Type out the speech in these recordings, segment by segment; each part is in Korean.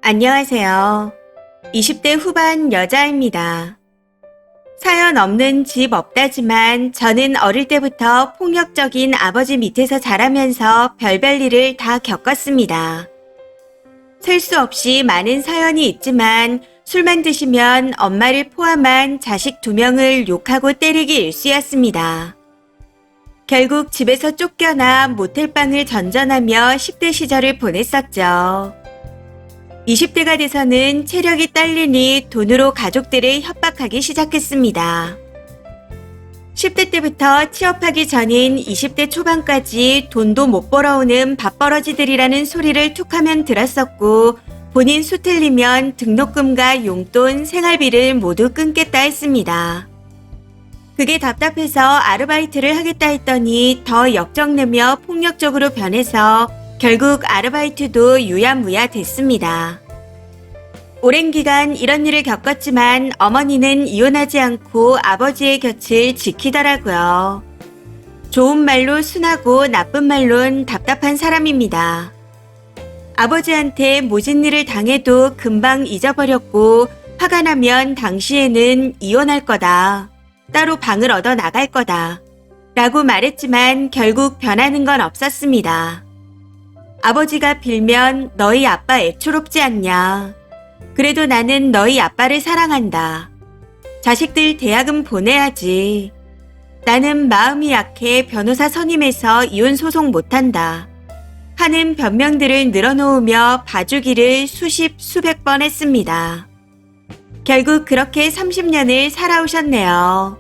안녕하세요. 20대 후반 여자입니다. 사연 없는 집 없다지만 저는 어릴 때부터 폭력적인 아버지 밑에서 자라면서 별별 일을 다 겪었습니다. 셀 수 없이 많은 사연이 있지만 술만 드시면 엄마를 포함한 자식 2명을 욕하고 때리기 일쑤였습니다. 결국 집에서 쫓겨나 모텔방을 전전하며 10대 시절을 보냈었죠. 20대가 돼서는 체력이 딸리니 돈으로 가족들을 협박하기 시작했습니다. 10대 때부터 취업하기 전인 20대 초반까지 돈도 못 벌어오는 밥벌어지들이라는 소리를 툭하면 들었었고, 본인 수 틀리면 등록금과 용돈, 생활비를 모두 끊겠다 했습니다. 그게 답답해서 아르바이트를 하겠다 했더니 더 역정내며 폭력적으로 변해서 결국 아르바이트도 유야무야 됐습니다. 오랜 기간 이런 일을 겪었지만 어머니는 이혼하지 않고 아버지의 곁을 지키더라고요. 좋은 말로 순하고 나쁜 말론 답답한 사람입니다. 아버지한테 모진 일을 당해도 금방 잊어버렸고, 화가 나면 당시에는 이혼할 거다, 따로 방을 얻어 나갈 거다 라고 말했지만 결국 변하는 건 없었습니다. 아버지가 빌면 너희 아빠 애초롭지 않냐. 그래도 나는 너희 아빠를 사랑한다. 자식들 대학은 보내야지. 나는 마음이 약해 변호사 선임해서 이혼 소송 못한다 하는 변명들을 늘어놓으며 봐주기를 수백 번 했습니다. 결국 그렇게 30년을 살아오셨네요.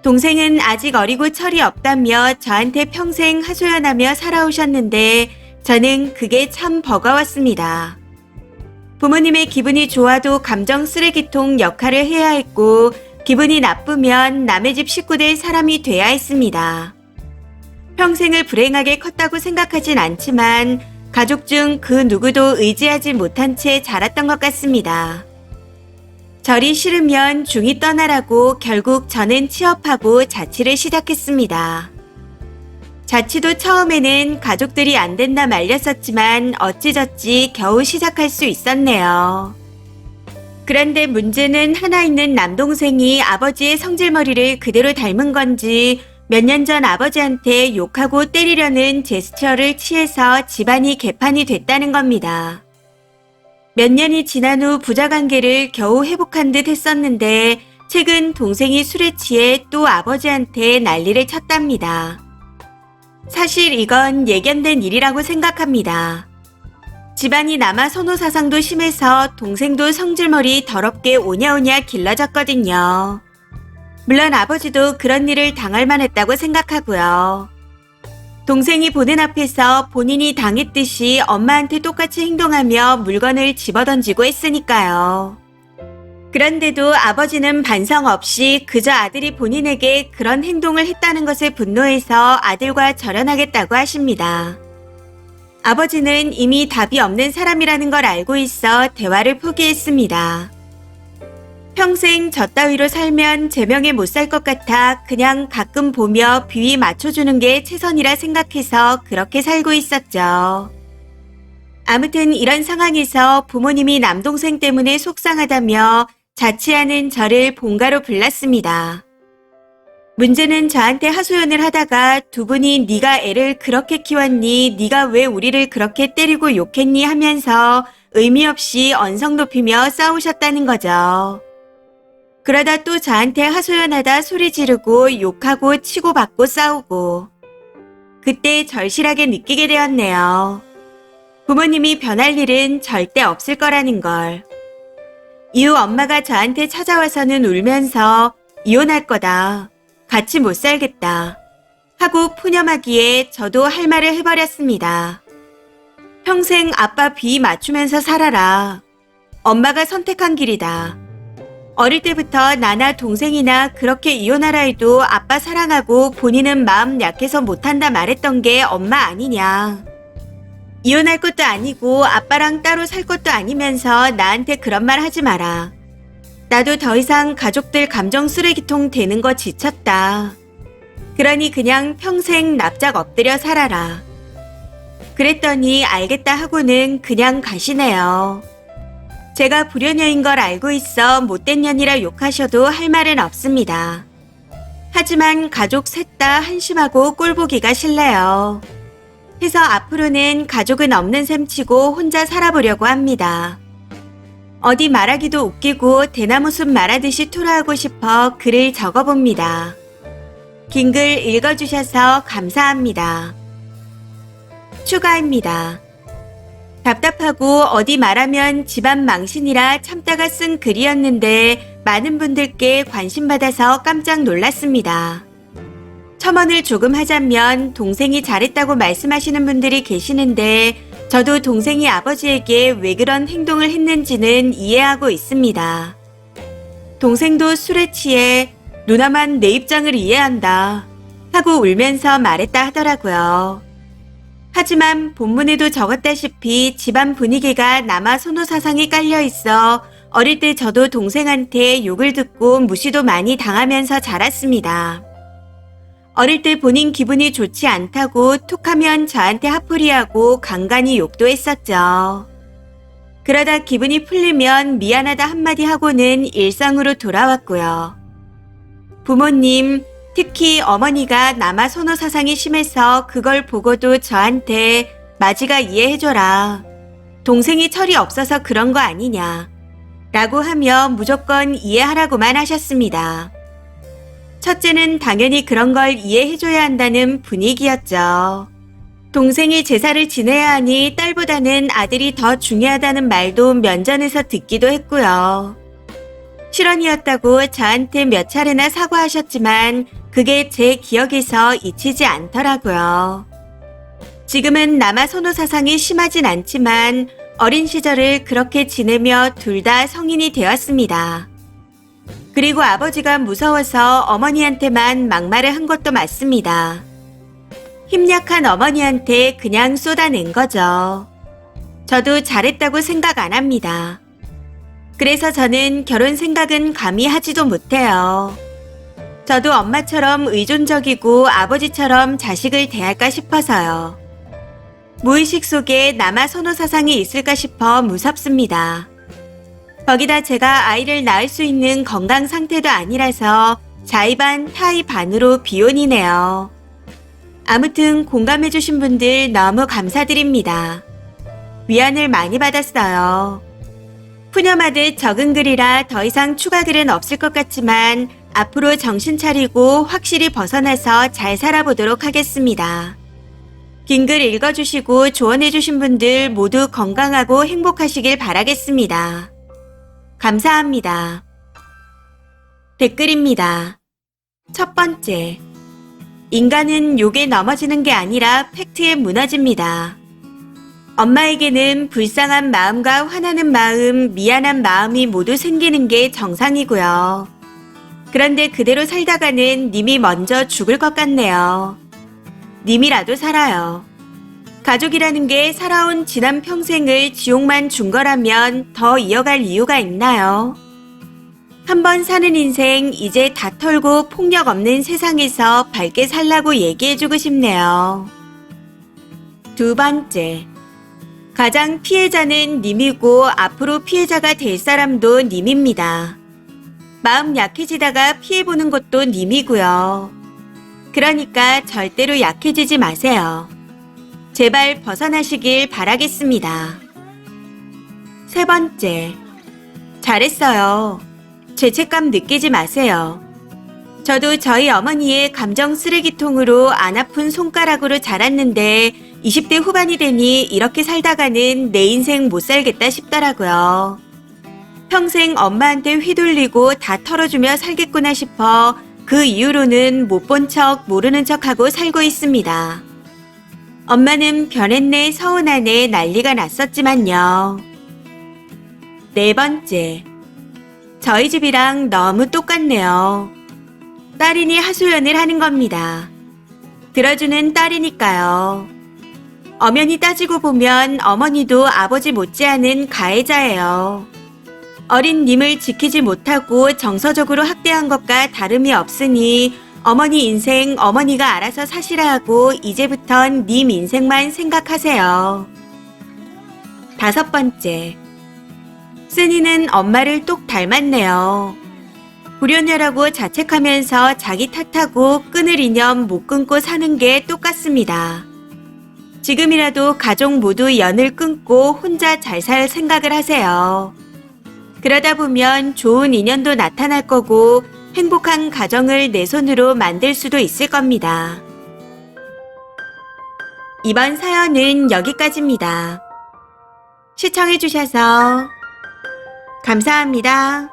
동생은 아직 어리고 철이 없다며 저한테 평생 하소연하며 살아오셨는데 저는 그게 참 버거웠습니다. 부모님의 기분이 좋아도 감정 쓰레기통 역할을 해야 했고, 기분이 나쁘면 남의 집 식구 될 사람이 돼야 했습니다. 평생을 불행하게 컸다고 생각하진 않지만 가족 중 그 누구도 의지하지 못한 채 자랐던 것 같습니다. 절이 싫으면 중이 떠나라고 결국 저는 취업하고 자취를 시작했습니다. 자취도 처음에는 가족들이 안 된다 말렸었지만 어찌저찌 겨우 시작할 수 있었네요. 그런데 문제는 하나 있는 남동생이 아버지의 성질머리를 그대로 닮은 건지 몇 년 전 아버지한테 욕하고 때리려는 제스처를 취해서 집안이 개판이 됐다는 겁니다. 몇 년이 지난 후 부자관계를 겨우 회복한 듯 했었는데 최근 동생이 술에 취해 또 아버지한테 난리를 쳤답니다. 사실 이건 예견된 일이라고 생각합니다. 집안이 남아 선호사상도 심해서 동생도 성질머리 더럽게 오냐오냐 길러졌거든요. 물론 아버지도 그런 일을 당할 만했다고 생각하고요. 동생이 보는 앞에서 본인이 당했듯이 엄마한테 똑같이 행동하며 물건을 집어던지고 했으니까요. 그런데도 아버지는 반성 없이 그저 아들이 본인에게 그런 행동을 했다는 것에 분노해서 아들과 절연하겠다고 하십니다. 아버지는 이미 답이 없는 사람이라는 걸 알고 있어 대화를 포기했습니다. 평생 저 따위로 살면 제명에 못 살 것 같아 그냥 가끔 보며 비위 맞춰주는 게 최선이라 생각해서 그렇게 살고 있었죠. 아무튼 이런 상황에서 부모님이 남동생 때문에 속상하다며 자취하는 저를 본가로 불렀습니다. 문제는 저한테 하소연을 하다가 두 분이 네가 애를 그렇게 키웠니, 네가 왜 우리를 그렇게 때리고 욕했니 하면서 의미 없이 언성 높이며 싸우셨다는 거죠. 그러다 또 저한테 하소연하다 소리 지르고 욕하고 치고받고 싸우고, 그때 절실하게 느끼게 되었네요. 부모님이 변할 일은 절대 없을 거라는 걸. 이후 엄마가 저한테 찾아와서는 울면서 이혼할 거다, 같이 못 살겠다 하고 푸념하기에 저도 할 말을 해버렸습니다. 평생 아빠 비위 맞추면서 살아라. 엄마가 선택한 길이다. 어릴 때부터 나나 동생이나 그렇게 이혼하라 해도 아빠 사랑하고 본인은 마음 약해서 못한다 말했던 게 엄마 아니냐. 이혼할 것도 아니고 아빠랑 따로 살 것도 아니면서 나한테 그런 말 하지 마라. 나도 더 이상 가족들 감정 쓰레기통 되는 거 지쳤다. 그러니 그냥 평생 납작 엎드려 살아라. 그랬더니 알겠다 하고는 그냥 가시네요. 제가 불효녀인 걸 알고 있어 못된 년이라 욕하셔도 할 말은 없습니다. 하지만 가족 셋 다 한심하고 꼴보기가 싫네요. 해서 앞으로는 가족은 없는 셈 치고 혼자 살아보려고 합니다. 어디 말하기도 웃기고 대나무숲 말하듯이 토로하고 싶어 글을 적어봅니다. 긴 글 읽어주셔서 감사합니다. 추가입니다. 답답하고 어디 말하면 집안 망신이라 참다가 쓴 글이었는데 많은 분들께 관심받아서 깜짝 놀랐습니다. 첨언을 조금 하자면 동생이 잘했다고 말씀하시는 분들이 계시는데 저도 동생이 아버지에게 왜 그런 행동을 했는지는 이해하고 있습니다. 동생도 술에 취해 누나만 내 입장을 이해한다 하고 울면서 말했다 하더라고요. 하지만 본문에도 적었다시피 집안 분위기가 남아 선호 사상이 깔려 있어 어릴 때 저도 동생한테 욕을 듣고 무시도 많이 당하면서 자랐습니다. 어릴 때 본인 기분이 좋지 않다고 툭하면 저한테 화풀이하고 간간히 욕도 했었죠. 그러다 기분이 풀리면 미안하다 한마디 하고는 일상으로 돌아왔고요. 부모님, 특히 어머니가 남아 선호 사상이 심해서 그걸 보고도 저한테 마지가 이해해줘라. 동생이 철이 없어서 그런 거 아니냐. 라고 하며 무조건 이해하라고만 하셨습니다. 첫째는 당연히 그런 걸 이해해줘야 한다는 분위기였죠. 동생이 제사를 지내야 하니 딸보다는 아들이 더 중요하다는 말도 면전에서 듣기도 했고요. 실언이었다고 저한테 몇 차례나 사과하셨지만 그게 제 기억에서 잊히지 않더라고요. 지금은 남아 선호 사상이 심하진 않지만 어린 시절을 그렇게 지내며 둘 다 성인이 되었습니다. 그리고 아버지가 무서워서 어머니한테만 막말을 한 것도 맞습니다. 힘 약한 어머니한테 그냥 쏟아낸 거죠. 저도 잘했다고 생각 안 합니다. 그래서 저는 결혼 생각은 감히 하지도 못해요. 저도 엄마처럼 의존적이고 아버지처럼 자식을 대할까 싶어서요. 무의식 속에 남아 선호 사상이 있을까 싶어 무섭습니다. 거기다 제가 아이를 낳을 수 있는 건강 상태도 아니라서 자의 반 타의 반으로 비혼이네요. 아무튼 공감해주신 분들 너무 감사드립니다. 위안을 많이 받았어요. 푸념하듯 적은 글이라 더 이상 추가 글은 없을 것 같지만 앞으로 정신 차리고 확실히 벗어나서 잘 살아보도록 하겠습니다. 긴 글 읽어주시고 조언해주신 분들 모두 건강하고 행복하시길 바라겠습니다. 감사합니다. 댓글입니다. 첫 번째. 인간은 욕에 넘어지는 게 아니라 팩트에 무너집니다. 엄마에게는 불쌍한 마음과 화나는 마음, 미안한 마음이 모두 생기는 게 정상이고요. 그런데 그대로 살다가는 님이 먼저 죽을 것 같네요. 님이라도 살아요. 가족이라는 게 살아온 지난 평생을 지옥만 준 거라면 더 이어갈 이유가 있나요? 한 번 사는 인생 이제 다 털고 폭력 없는 세상에서 밝게 살라고 얘기해주고 싶네요. 두 번째. 가장 피해자는 님이고 앞으로 피해자가 될 사람도 님입니다. 마음 약해지다가 피해보는 것도 님이고요. 그러니까 절대로 약해지지 마세요. 제발 벗어나시길 바라겠습니다. 세 번째. 잘했어요. 죄책감 느끼지 마세요. 저도 저희 어머니의 감정 쓰레기통으로 안 아픈 손가락으로 자랐는데 20대 후반이 되니 이렇게 살다가는 내 인생 못 살겠다 싶더라고요. 평생 엄마한테 휘둘리고 다 털어주며 살겠구나 싶어 그 이후로는 못 본 척 모르는 척하고 살고 있습니다. 엄마는 변했네 서운하네 난리가 났었지만요. 네 번째. 저희 집이랑 너무 똑같네요. 딸이니 하소연을 하는 겁니다. 들어주는 딸이니까요. 엄연히 따지고 보면 어머니도 아버지 못지않은 가해자예요. 어린 님을 지키지 못하고 정서적으로 학대한 것과 다름이 없으니 어머니 인생 어머니가 알아서 사시라 하고 이제부턴 님 인생만 생각하세요. 다섯 번째. 쓰니는 엄마를 똑 닮았네요. 불효녀라고 자책하면서 자기 탓하고 끊을 인연 못 끊고 사는 게 똑같습니다. 지금이라도 가족 모두 연을 끊고 혼자 잘 살 생각을 하세요. 그러다 보면 좋은 인연도 나타날 거고 행복한 가정을 내 손으로 만들 수도 있을 겁니다. 이번 사연은 여기까지입니다. 시청해주셔서 감사합니다.